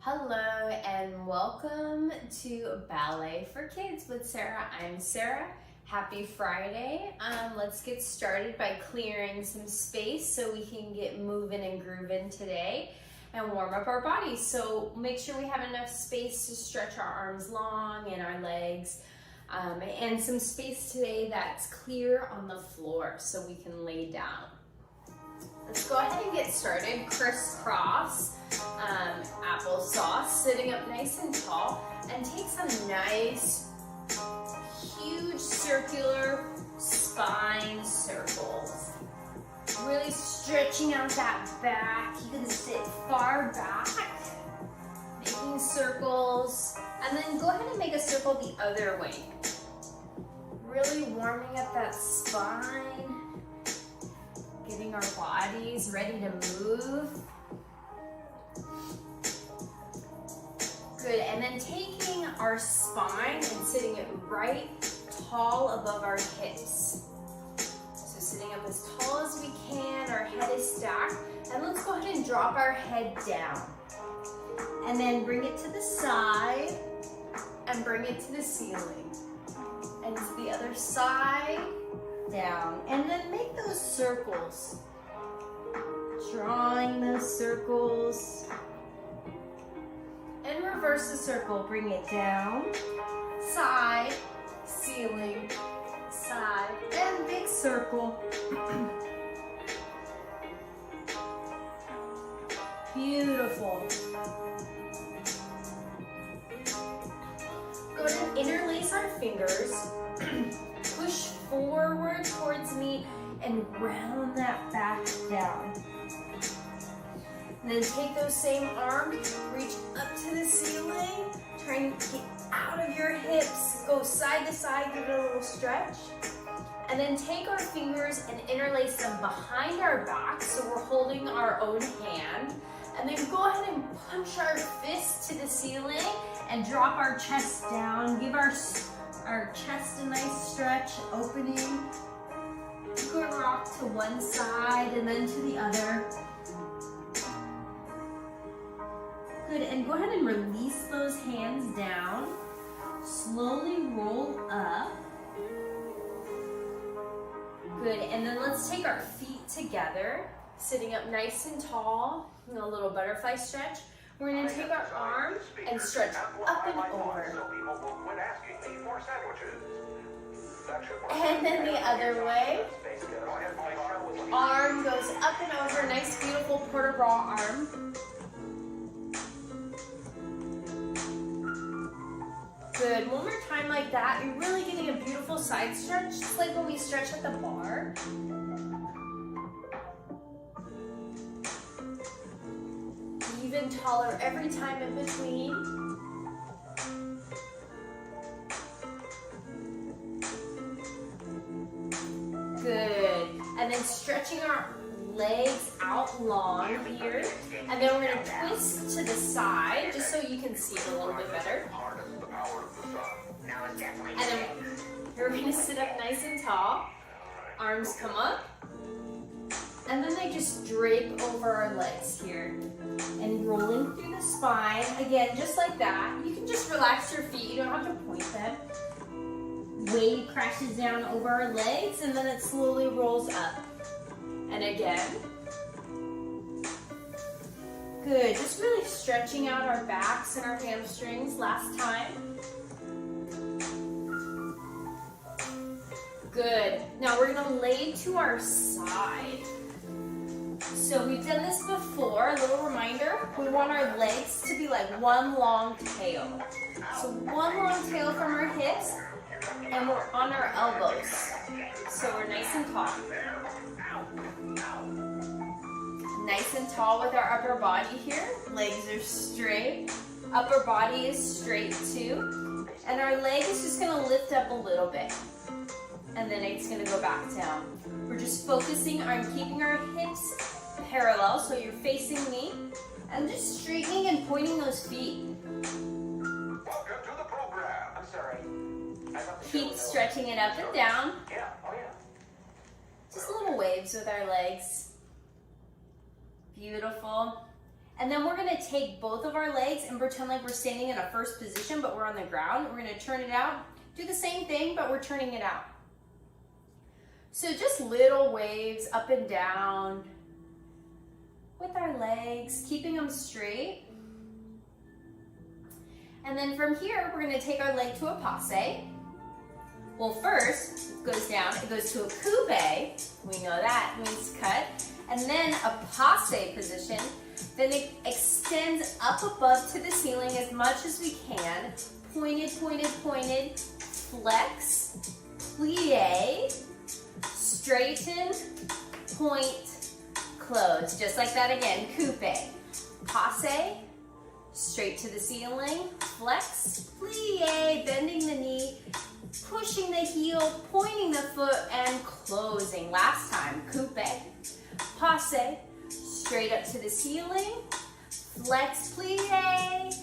Hello and welcome to Ballet for Kids with Sarah. I'm Sarah. Happy Friday. Let's get started by clearing some space so we can get moving and grooving today and warm up our bodies. So make sure we have enough space to stretch our arms long and our legs, and some space today that's clear on the floor so we can lay down. Let's go ahead and get started. Crisscross applesauce, sitting up nice and tall, and take some nice, huge circular spine circles. Really stretching out that back. You can sit far back, making circles, and then go ahead and make a circle the other way. Really warming up that spine. Getting our bodies ready to move. Good, and then taking our spine and sitting it right tall above our hips. So sitting up as tall as we can, our head is stacked, and let's go ahead and drop our head down. And then bring it to the side, and bring it to the ceiling. And to the other side, down, and then make those circles. Drawing those circles. And reverse the circle, bring it down, side, ceiling, side, and big circle. Beautiful. Go ahead and interlace our fingers. Push forward towards me and round that back down. And then take those same arms, reach up to the ceiling, try to get out of your hips, go side to side, give it a little stretch. And then take our fingers and interlace them behind our back so we're holding our own hand. And then go ahead and punch our fists to the ceiling and drop our chest down. Give our chest a nice stretch, opening. Good rock to one side and then to the other. Good, and go ahead and release those hands down. Slowly roll up. Good, and then let's take our feet together, sitting up nice and tall, a little butterfly stretch. We're going to take our arm and stretch up and over. And then the other way. Arm goes up and over, nice beautiful port de bras arm. Good, one more time like that. You're really getting a beautiful side stretch, just like when we stretch at the bar. Even taller every time in between. Good. And then stretching our legs out long here. And then we're going to twist to the side, just so you can see it a little bit better. And then we're going to sit up nice and tall. Arms come up. And then they just drape over our legs here. And rolling through the spine. Again, just like that. You can just relax your feet. You don't have to point them. Weight crashes down over our legs and then it slowly rolls up. And again. Good. Just really stretching out our backs and our hamstrings. Last time. Good. Now we're going to lay to our side. So we've done this before, a little reminder, we want our legs to be like one long tail. So one long tail from our hips, and we're on our elbows. So we're nice and tall. Nice and tall with our upper body here. Legs are straight. Upper body is straight too. And our leg is just going to lift up a little bit. And then it's going to go back down. We're just focusing on keeping our hips parallel, so you're facing me, and just straightening and pointing those feet. Welcome to the program. I'm sorry. Keep stretching it up and down. Yeah. Oh yeah. Just little waves with our legs. Beautiful. And then we're gonna take both of our legs and pretend like we're standing in a first position, but we're on the ground. We're gonna turn it out. Do the same thing, but we're turning it out. So just little waves up and down with our legs, keeping them straight. And then from here, we're gonna take our leg to a passe. Well, first, it goes down, it goes to a coupe. We know that means cut. And then a passe position. Then it extends up above to the ceiling as much as we can. Pointed, pointed, pointed. Flex, plie, straighten, point, close. Just like that again, coupe. Passe, straight to the ceiling. Flex, plie, bending the knee, pushing the heel, pointing the foot, and closing. Last time, coupe, passe, straight up to the ceiling, flex, plie,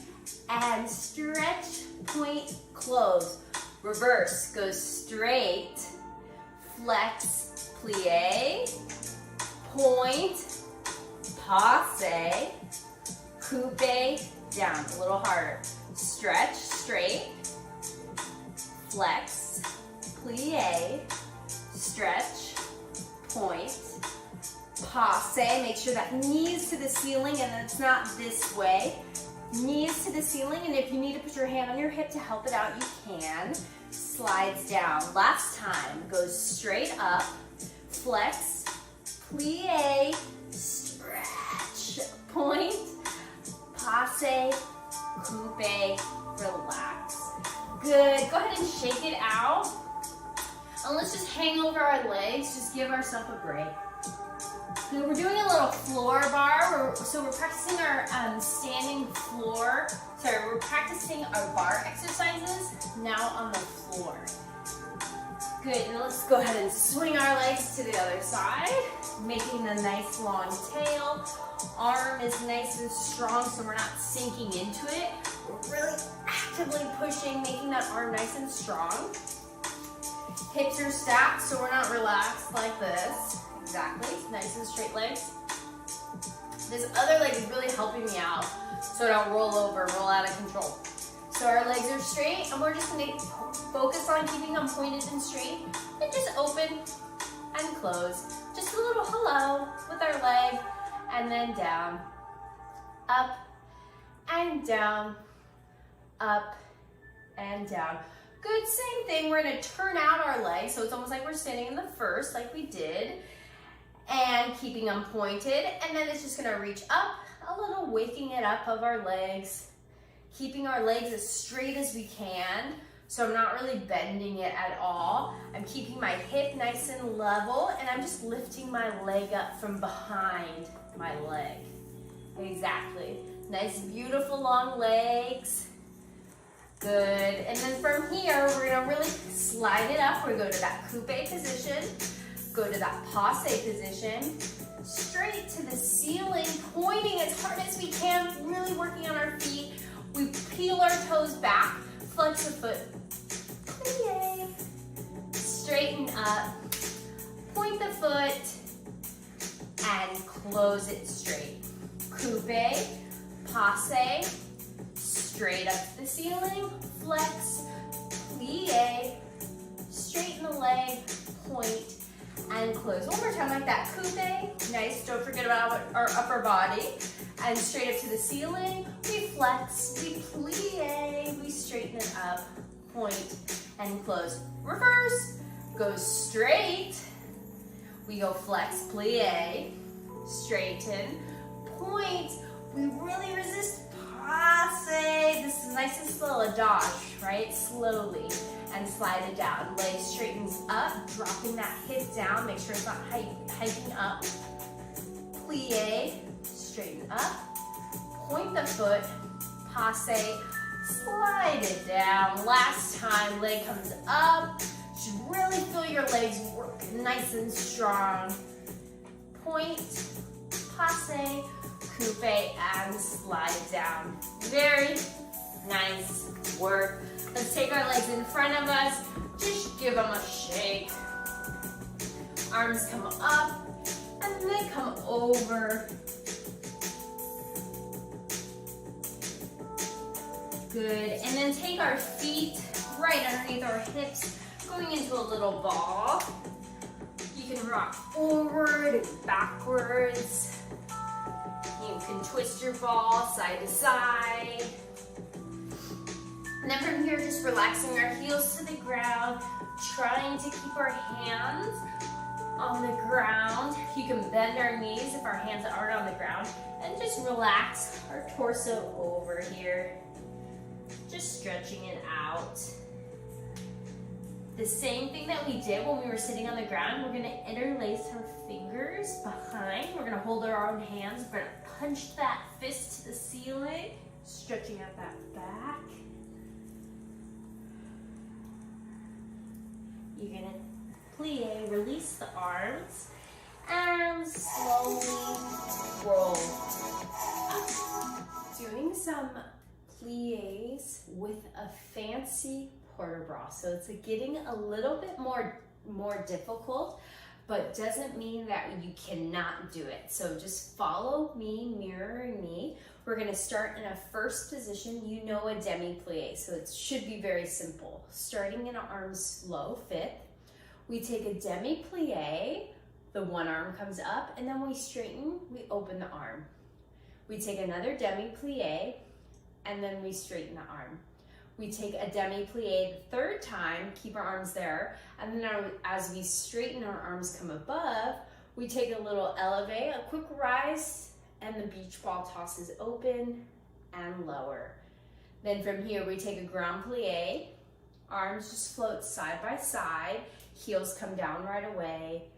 and stretch, point, close. Reverse, goes straight, flex, plie, point, passe, coupe, down, a little harder. Stretch, straight, flex, plie, stretch, point, passe. Make sure that knees to the ceiling and it's not this way. Knees to the ceiling, and if you need to put your hand on your hip to help it out, you can. Slides down. Last time, goes straight up, flex, plie, stretch, point, passe, coupe, relax. Good. Go ahead and shake it out. And let's just hang over our legs. Just give ourselves a break. Good. We're doing a little floor bar. So we're practicing our standing floor. Sorry, we're practicing our bar exercises now on the floor. Good. Now let's go ahead and swing our legs to the other side, making a nice long tail. Arm is nice and strong so we're not sinking into it. We're really actively pushing, making that arm nice and strong. Hips are stacked so we're not relaxed like this. Exactly, nice and straight legs. This other leg is really helping me out so I don't roll over, roll out of control. So our legs are straight and we're just gonna focus on keeping them pointed and straight and just open and close. Just a little hello with our leg and then down, up and down, up and down. Good, same thing. We're gonna turn out our legs so it's almost like we're standing in the first like we did. And keeping them pointed, and then it's just gonna reach up a little, waking it up of our legs, keeping our legs as straight as we can, so I'm not really bending it at all. I'm keeping my hip nice and level, and I'm just lifting my leg up from behind my leg. Exactly. Nice, beautiful long legs. Good, and then from here, we're gonna really slide it up. We go to that coupe position. Go to that passe position, straight to the ceiling, pointing as hard as we can, really working on our feet. We peel our toes back, flex the foot, plie, straighten up, point the foot, and close it straight. Coupe, passe, straight up to the ceiling, flex, plie, straighten the leg, point, and close. One more time like that. Coupe, nice. Don't forget about our upper body. And straight up to the ceiling. We flex, we plie, we straighten it up, point, and close. Reverse, goes straight. We go flex, plie, straighten, point. We really resist passe. This is nice and slow, a dodge, right? Slowly. And slide it down. Leg straightens up, dropping that hip down. Make sure it's not hiking up. Plie, straighten up. Point the foot, passe, slide it down. Last time, leg comes up. Should really feel your legs work nice and strong. Point, passe, coupe, and slide down. Very nice work. Let's take our legs in front of us. Just give them a shake. Arms come up and they come over. Good, and then take our feet right underneath our hips, going into a little ball. You can rock forward and backwards. You can twist your ball side to side. And then from here, just relaxing our heels to the ground, trying to keep our hands on the ground. You can bend our knees if our hands aren't on the ground, and just relax our torso over here. Just stretching it out. The same thing that we did when we were sitting on the ground, we're gonna interlace our fingers behind. We're gonna hold our own hands. We're gonna punch that fist to the ceiling, stretching out that back. You're gonna plie, release the arms, and slowly roll up. Doing some plies with a fancy port bras. So it's getting a little bit more difficult, but doesn't mean that you cannot do it. So just follow me, mirroring me. We're gonna start in a first position. You know, a demi-plie, so it should be very simple. Starting in an arms low fifth, we take a demi-plie, the one arm comes up, and then we straighten, we open the arm. We take another demi-plie, and then we straighten the arm. We take a demi-plie the third time, keep our arms there, and then as we straighten our arms come above, we take a little elevate, a quick rise, and the beach ball tosses open and lower. Then from here, we take a grand plie, arms just float side by side, heels come down right away,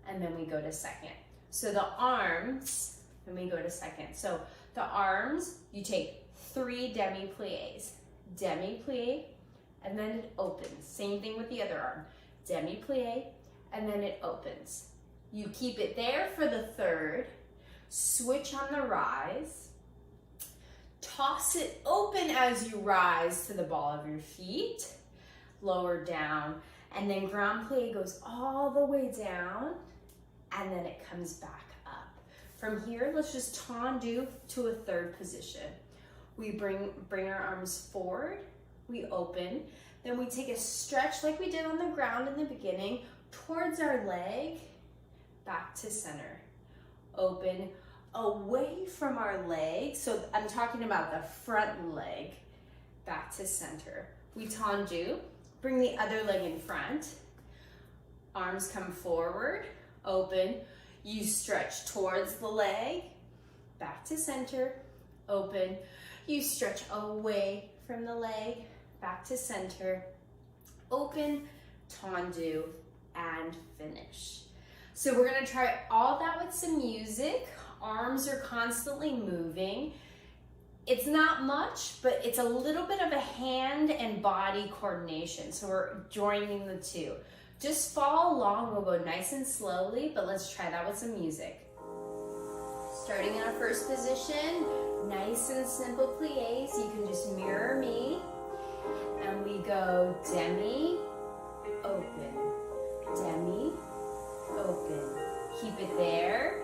and then we go to second. So the arms, and we go to second. So the arms, you take 3 demi-plies. Demi-plie, and then it opens. Same thing with the other arm. Demi-plie, and then it opens. You keep it there for the third, switch on the rise, toss it open as you rise to the ball of your feet, lower down, and then grand plie goes all the way down, and then it comes back up. From here, let's just tendu to a third position. We bring our arms forward, we open, then we take a stretch like we did on the ground in the beginning, towards our leg, back to center. Open, away from our leg, so I'm talking about the front leg, back to center. We tendu, bring the other leg in front, arms come forward, open, you stretch towards the leg, back to center, open, you stretch away from the leg, back to center, open, tendu, and finish. So we're gonna try all that with some music. Arms are constantly moving. It's not much, but it's a little bit of a hand and body coordination. So we're joining the two. Just follow along, we'll go nice and slowly, but let's try that with some music. Starting in our first position, nice and simple plies. You can just mirror me. And we go demi, open, demi, open. Keep it there.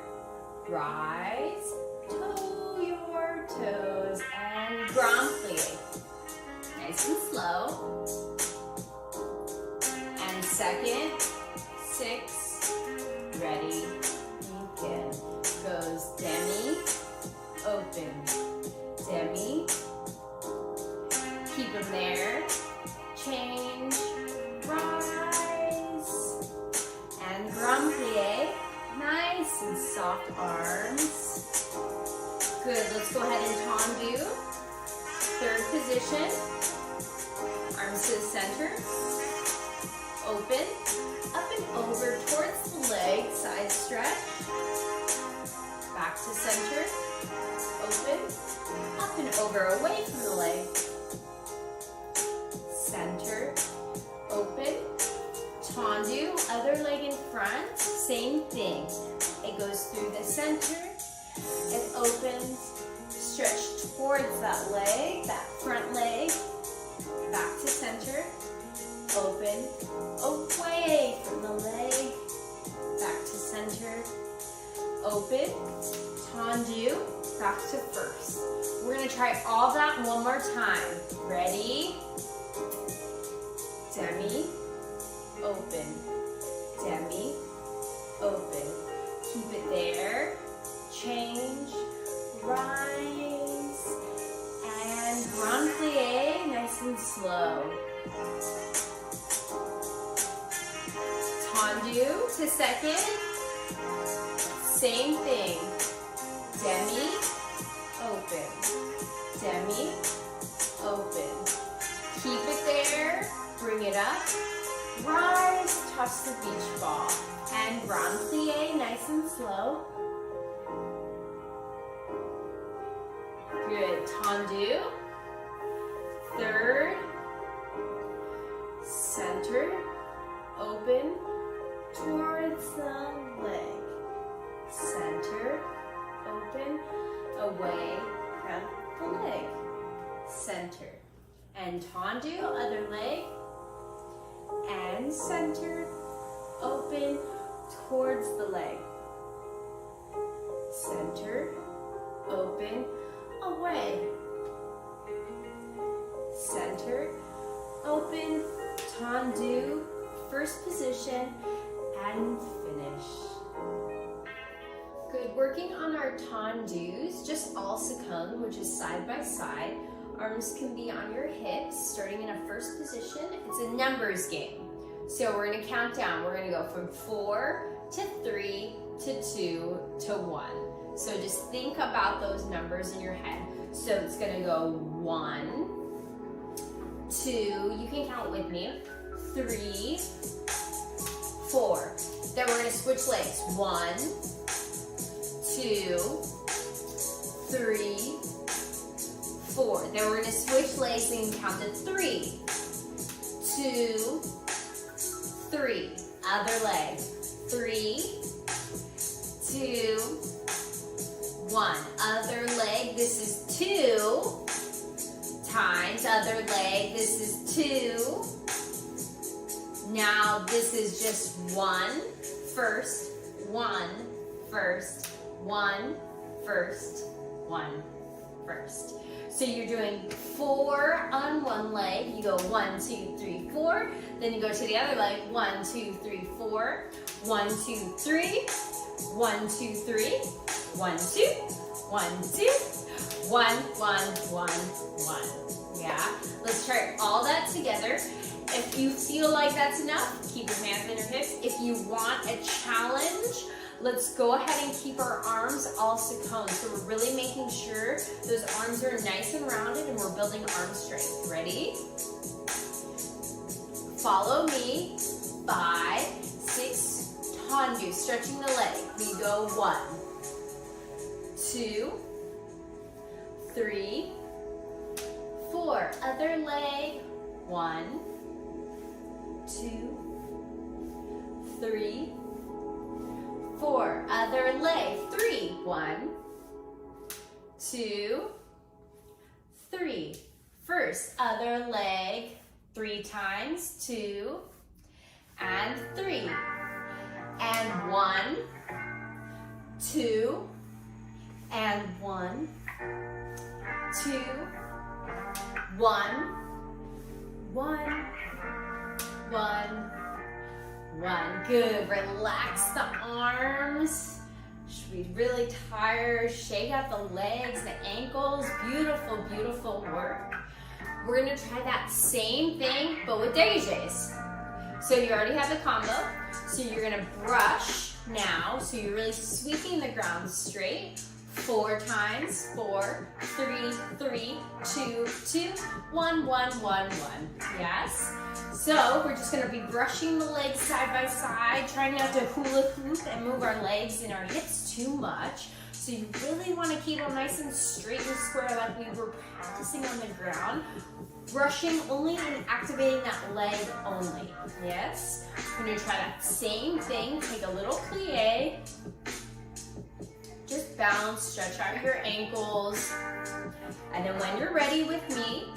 Rise, toe your toes, and grand plie. Nice and slow. And second, 6, ready, begin. Goes demi, open, demi, keep them there, change, rise, and grand plie, nice and soft arms. Good, let's go ahead and tendu. Third position, arms to the center, open, up and over towards the leg, side stretch, back to center, open, up and over, away from the leg, center, open, tendu, other leg in front, same thing. It goes through the center, it opens, stretch towards that leg, that front leg, back to center, open, away from the leg, back to center, open, tendu, back to first. We're gonna try all that one more time. Ready? Demi, open, demi, open. Keep it there. Change, rise, and grand plie, nice and slow. Tendu to second. Same thing. Demi, open, demi, open. Keep it there, bring it up, rise, toss the beach ball, and grand plie, nice and slow. Good, tendu, third, center, open, towards the leg, center, open, away from the leg, center, and tendu, other leg, and center, open, towards the leg, center, open, away, center, open, tendu, first position, and finish. Good, working on our tendus, just all seconde, which is side by side. Arms can be on your hips, starting in a first position. It's a numbers game. So we're gonna count down. We're gonna go from 4 to 3 to 2 to 1. So just think about those numbers in your head. So it's gonna go 1, 2, you can count with me, 3, 4. Then we're gonna switch legs. 1, 2, 3, 4. Then we're gonna switch legs and count to 3, 2, 3. Other leg. 3, 2, 1. Other leg. This is 2 times. Other leg. This is 2. Now this is just 1 first, 1 first, 1 first, 1 first. So you're doing 4 on one leg. You go 1, 2, 3, 4. Then you go to the other leg. 1, 2, 3, 4. 1, 2, 3. 1, 2, 3. 1, 2. 1, 2. 1, 1, 1, 1. Yeah. Let's try all that together. If you feel like that's enough, keep your hands on your hips. If you want a challenge, let's go ahead and keep our arms all seconde. So we're really making sure those arms are nice and rounded and we're building arm strength. Ready? Follow me. 5, 6, tendu, stretching the leg. We go 1, 2, 3, 4. Other leg. 1, 2, 3, 4. Other leg. 3. 1, 2, 3. First, other leg. 3 times. 2 and 3. And 1, 2, and 1, 2, 1, 1, 1, 1. Good. Relax the arms. Should be really tired. Shake out the legs, the ankles. Beautiful, beautiful work. We're gonna try that same thing, but with dégagés. So you already have the combo. So you're gonna brush now. So you're really sweeping the ground straight. 4 times. 4, 3, 3, 2, 2, 1, 1, 1, 1. Yes? So we're just gonna be brushing the legs side by side, trying not to hula hoop and move our legs and our hips too much. So you really wanna keep them nice and straight and square like we were practicing on the ground. Brushing only and activating that leg only. Yes? We're gonna try that same thing. Take a little plie. Just bounce, stretch out your ankles. And then when you're ready with me,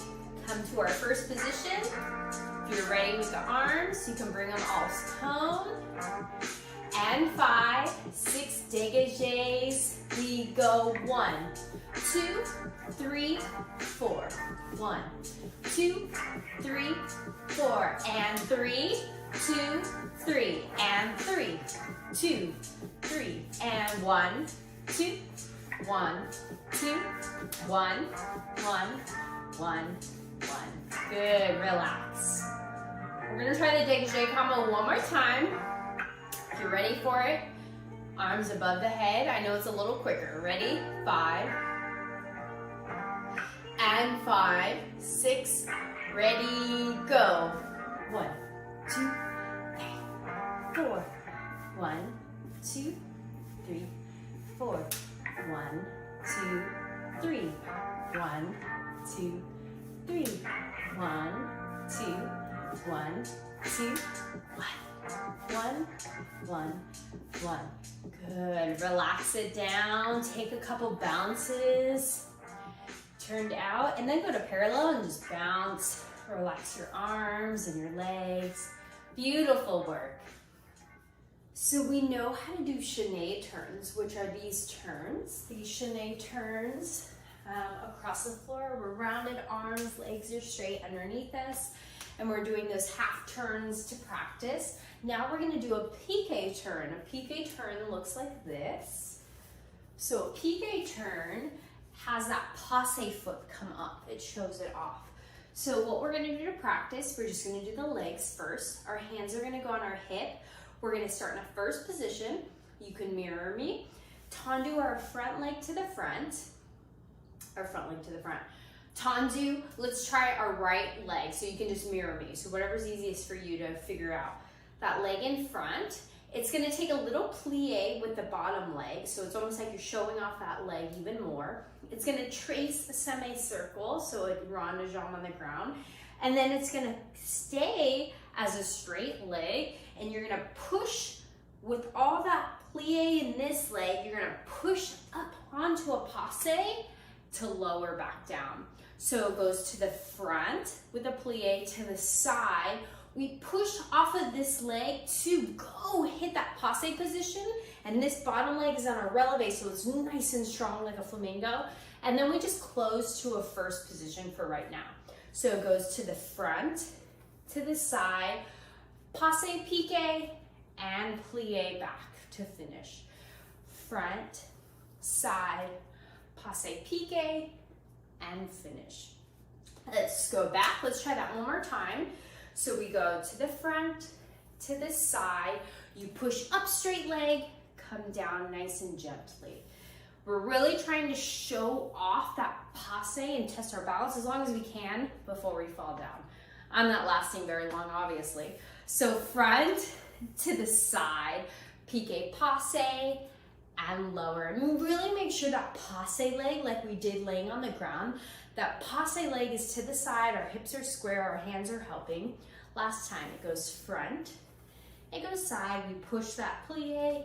come to our first position. If you're ready with the arms, you can bring them all seconde. and 5, 6 dégagés. We go 1, 2, 3, 4. 1, 2, 3, 4, and 3, 2, 3, and 3, 2, 3, and 1, 2, 1, 2, 1, 1, 1, 1. Good, relax. We're gonna try the dégagé combo one more time. If you're ready for it, arms above the head. I know it's a little quicker. Ready? 5, and 5, 6, ready, go. 1, 2, 3, 4. 1, 2, 3, 4. 1, 2, 3. 1, 2, 3. 1, 2, 1, 2, 1, 1, 1. Good. Relax it down. Take a couple bounces. Turned out, and then go to parallel and just bounce. Relax your arms and your legs. Beautiful work. So we know how to do chaîné turns, which are these turns. These chaîné turns across the floor. We're rounded arms, legs are straight underneath us, and we're doing those half turns to practice. Now we're gonna do a piqué turn. A piqué turn looks like this. So a piqué turn has that passe foot come up. It shows it off. So what we're gonna do to practice, we're just gonna do the legs first. Our hands are gonna go on our hip. We're gonna start in a first position. You can mirror me. Tendu our front leg to the front. Our front leg to the front. Tendu, let's try our right leg. So you can just mirror me. So whatever's easiest for you to figure out. That leg in front. It's gonna take a little plie with the bottom leg. So it's almost like you're showing off that leg even more. It's gonna trace a semicircle, so a rond de jambe on the ground. And then it's gonna stay as a straight leg, and you're gonna push with all that plie in this leg, you're gonna push up onto a passe to lower back down. So it goes to the front with a plie, to the side. We push off of this leg to go hit that passe position, and this bottom leg is on a releve, so it's nice and strong like a flamingo. And then we just close to a first position for right now. So it goes to the front, to the side, passe piqué, and plie back to finish. Front, side, passe piqué, and finish. Let's go back. Let's try that one more time. So we go to the front, to the side, you push up straight leg, come down nice and gently. We're really trying to show off that passe and test our balance as long as we can before we fall down. I'm not lasting very long, obviously. So front to the side, piqué passe, and lower. And really make sure that passe leg, like we did laying on the ground, that passe leg is to the side, our hips are square, our hands are helping. Last time, it goes front, it goes side, we push that plie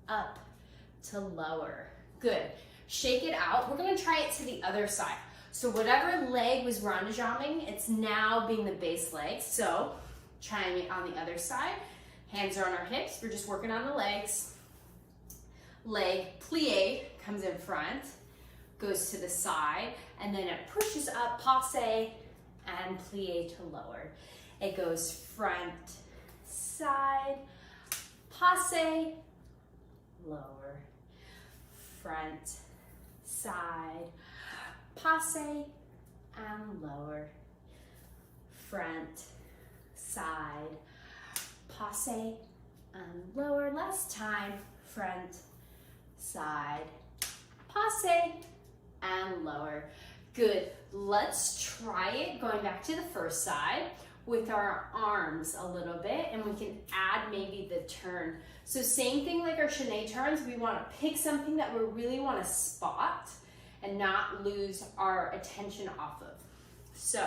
up to lower. Good. Shake it out. We're gonna try it to the other side. So whatever leg was rond de jambing, it's now being the base leg. So trying it on the other side. Hands are on our hips. We're just working on the legs. Leg plie comes in front, goes to the side, and then it pushes up, passe, and plie to lower. It goes front, side, passe, lower. Front, side, passe, and lower. Front, side, passe, and lower. Last time, front, side, passe, and lower. Good. Let's try it going back to the first side with our arms a little bit, and we can add maybe the turn. So same thing like our chaîné turns, we want to pick something that we really want to spot and not lose our attention off of. So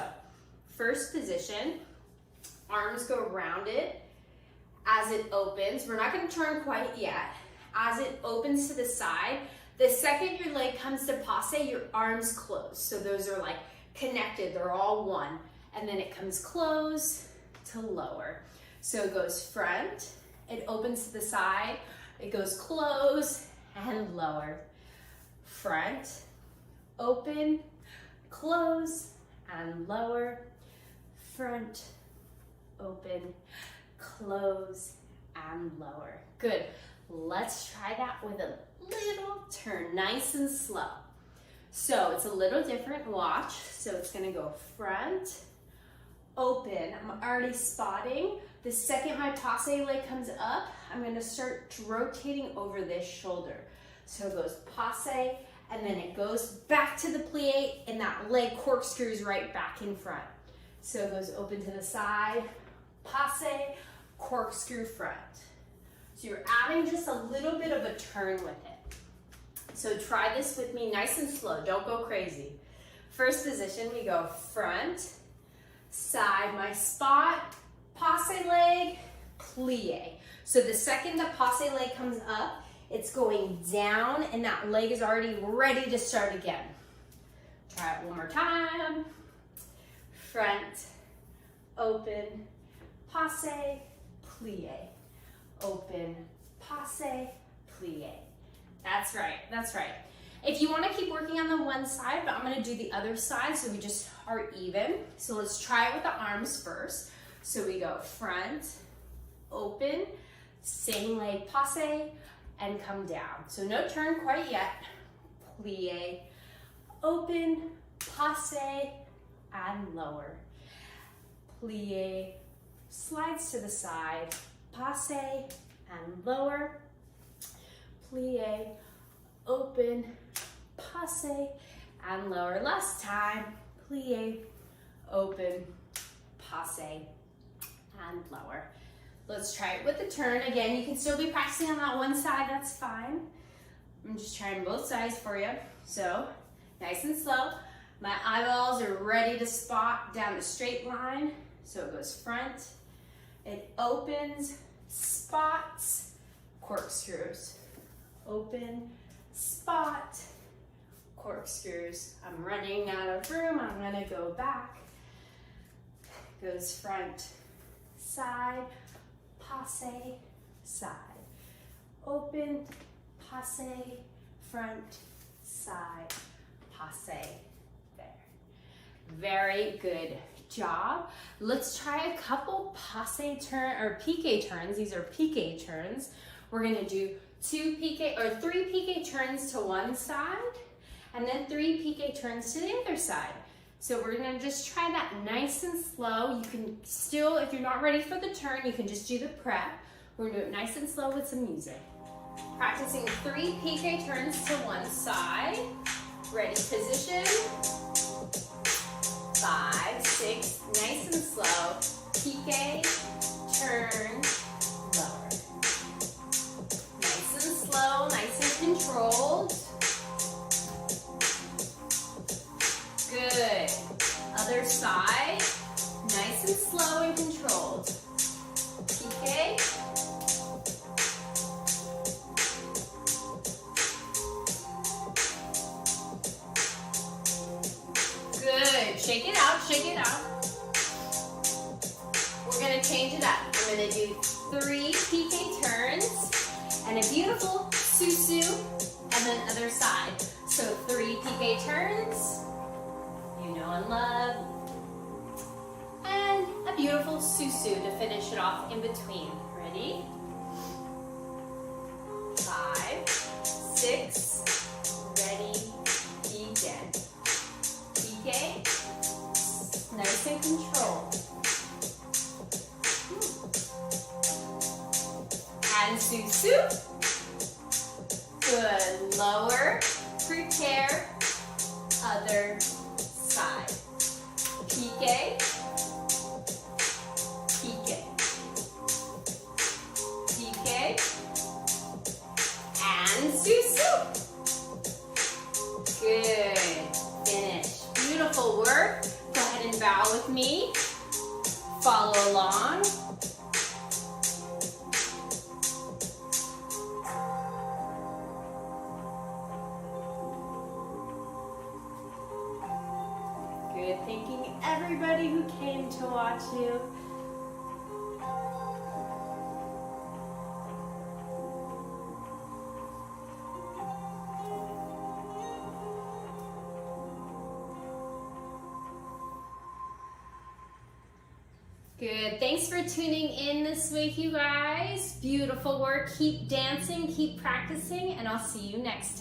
first position, arms go rounded as it opens. We're not going to turn quite yet. As it opens to the side, the second your leg comes to passe, your arms close. So those are like connected, they're all one. And then it comes close to lower. So it goes front, It opens to the side. It goes close and lower. Front, open, close, and lower. Front, open, close, and lower. Good. Let's try that with a little turn, nice and slow. So it's a little different, watch. So it's gonna go front, open. I'm already spotting. The second my passe leg comes up, I'm gonna start rotating over this shoulder. So it goes passe, and then it goes back to the plie, and that leg corkscrews right back in front. So it goes open to the side, passe, corkscrew front. So you're adding just a little bit of a turn with it. So try this with me nice and slow, don't go crazy. First position, we go front, side, my spot, passe leg, plie. So the second the passe leg comes up, it's going down and that leg is already ready to start again. Try it one more time. Front, open, passe, plie. Open, passe, plie. That's right, that's right. If you want to keep working on the one side, but I'm going to do the other side so we just are even. So let's try it with the arms first. So we go front, open, same leg passe, and come down. So no turn quite yet. Plie, open, passe, and lower. Plie, slides to the side, passe, and lower. Plie, open, passe, and lower. Last time, plie, open, passe, and lower. Let's try it with the turn. Again, you can still be practicing on that one side, that's fine. I'm just trying both sides for you. So, nice and slow. My eyeballs are ready to spot down a straight line. So it goes front, it opens, spots, corkscrews. Open, spot, corkscrews. I'm running out of room, I'm gonna go back. Goes front, side, passe, side. Open, passe, front, side, passe. There. Very good job. Let's try a couple passe turn or piqué turns. These are piqué turns. We're gonna do three piqué turns to one side, and then 3 piqué turns to the other side. So we're gonna just try that nice and slow. You can still, if you're not ready for the turn, you can just do the prep. We're gonna do it nice and slow with some music. Practicing 3 piqué turns to one side. Ready, position. 5, 6, nice and slow. Piqué, turn, lower. Nice and slow, nice and controlled. Good. Other side, nice and slow and controlled. Piqué. Good. Shake it out, shake it out. We're gonna change it up. I'm gonna do 3 piqué turns and a beautiful susu, and then other side. So 3 piqué turns, you know and love, and a beautiful susu to finish it off in between. Ready? 5, 6, ready, begin. Piqué, nice and controlled. And susu. Good. Lower, prepare, other side. Piqué, piqué, piqué, and susu. Good. Finish. Beautiful work. Go ahead and bow with me. Follow along. Good. Thanking everybody who came to watch you. Good. Thanks for tuning in this week, you guys. Beautiful work. Keep dancing, keep practicing, and I'll see you next time.